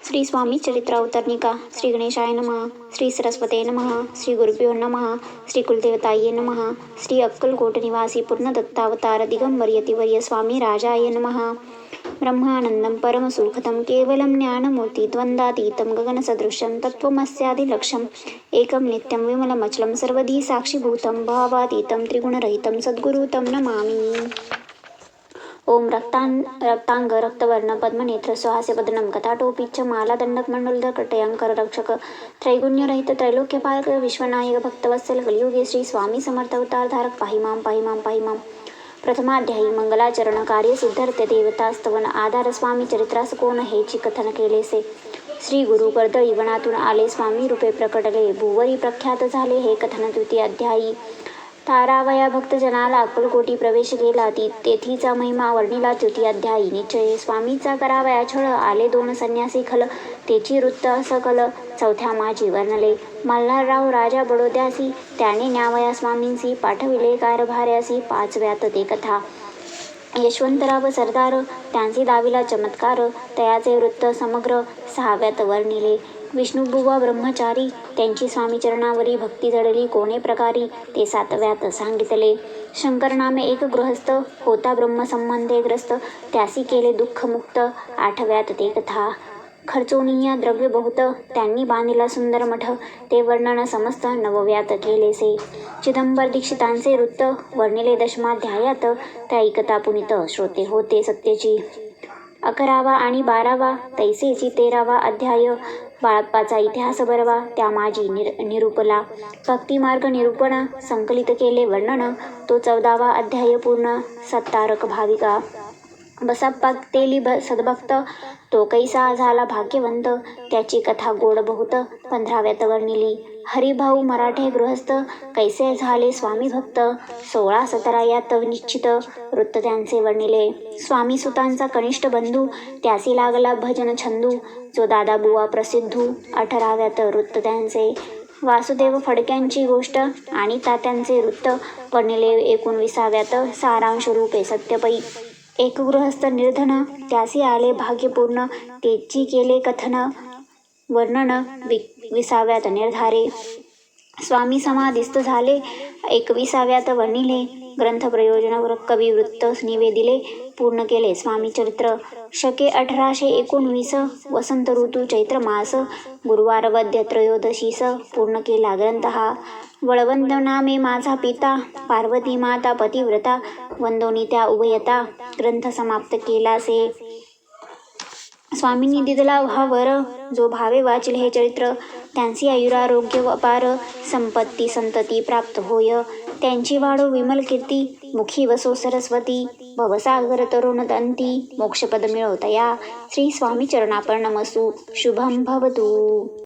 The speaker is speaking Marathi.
श्री स्वामी चरित्रावतरणिका. श्री गणेशाय नमः. श्री सरस्वते नमः. श्री गुरुभ्यो नमः. श्री कुलदेवताये नमः. श्री अक्कलकोट निवासी पूर्णदत्तावतार दिगंबर यतिवर्य स्वामी राजाय नमः. ब्रह्मानंदं परमसुखदं केवलं ज्ञानमूर्ति द्वंद्वातीतं गगनसदृशं तत्त्वमस्यादिलक्ष्यम् एकं नित्यं विमलमचलं सर्वधी साक्षीभूतं भावातीतं त्रिगुणरहितं सद्गुरु तं नमामि. ओम रक्तांग रक्तवर्ण पद्मनेत्र सुहास्य वदनं कथाटोपीच्च मालादंडक मंडलधर कटयांकर रक्षक त्रैगुण्यरहित त्रैलोक्यपालक विश्वनायक भक्तवत्सल कलियुगे श्री स्वामी समर्थ अवतार धारक पाहि माम पाहि माम पाहि माम. प्रथमाध्यायी मंगलाचरण कार्य सिद्धार्थ देवतास्तवन आधार स्वामी चरित्रास कोण हेची कथन केलेसे. श्री गुरु कर्दळी वनातून आले स्वामी रूपे प्रकटले भुवरी प्रख्यात झाले हे कथन. द्वितीय अध्यायी तारावया भक्तजनाला अक्कलकोटी प्रवेश केला तेथीचा महिमा वर्णिला. तृतीय अध्यायी निश्चय स्वामीचा करावया छळ आले दोन संन्यासी खल तेची वृत्त सकल. चौथ्या माजी वर्णले मल्हारराव राजा बडोद्यासी त्याने न्यावया स्वामींसी पाठविले कारभार्यासी. पाचव्यात ते कथा यशवंतराव सरदार त्यांचे दाविला चमत्कार तयाचे वृत्त समग्र. सहाव्यात वर्णिले विष्णुबुवा ब्रह्मचारी त्यांची स्वामीचरणावरी भक्ती जडली कोणे प्रकारी ते सातव्यात सांगितले. शंकर नामे एक गृहस्थ होता ब्रह्मसंबंधे ग्रस्त त्यासी केले दुःखमुक्त. आठव्यात ते कथा खर्चोनिया द्रव्य बहुत त्यांनी बांधिला सुंदर मठ ते वर्णन समस्त. नवव्यात केलेसे चिदंबर दीक्षितांचे वृत्त वर्णिले. दशमाध्यायात त्या ऐकता पुनित श्रोते होते सत्यची. 11वा आणि 12वा तैसेची 13वा अध्याय बाळप्पाचा इतिहास बरवा त्या माझी निरूपला. भक्तिमार्ग निरूपण संकलित केले वर्णन तो 14वा अध्याय पूर्ण. सत्तारक भाविका बसप्पा तेली सद्भक्त तो कैसा झाला भाग्यवंत त्याची कथा गोड बहुत. 15व्यात वर्णिली हरिभाऊ मराठे गृहस्थ कैसे झाले स्वामी भक्त. 16-17 यात निश्चित वृत्त त्यांचे वर्णिले. स्वामी सुतांचा कनिष्ठ बंधू त्यासी लागला भजन छंदू जो दादाबुवा प्रसिद्धू. 18व्यात वृत्त त्यांचे वासुदेव फडक्यांची गोष्ट आणि तात्यांचे वृत्त वर्णिले. 19व्यात सारांश रूपे सत्यपै एक गृहस्थ निर्धन त्यासी आले भाग्यपूर्ण तेची केले कथन वर्णन. 20व्यात निर्धारे स्वामी समाधिस्थ झाले. 21व्यात वर्णिले ग्रंथ प्रयोजन कविवृत्त निवेदिले पूर्ण केले स्वामी चरित्र. शके 1819 वसंत ऋतू चैत्र मास गुरुवार वद्य त्रयोदशीस पूर्ण केला ग्रंथ हा. वळवंत नामे माझा पिता पार्वती माता पतिव्रता वंदोनी त्या उभयता ग्रंथ समाप्त केलासे. स्वामींनी दिदला हा वर जो भावे वाचील हे चरित्र त्यांची आयुरारोग्य अपार संपत्ती संतती प्राप्त होय. त्यांची वाढो विमल कीर्ती मुखी वसो सरस्वती भवसागर तरुण दंती मोक्षपद मिळवतया. श्री स्वामी चरणार्पण नमस्तु. शुभम भवतु.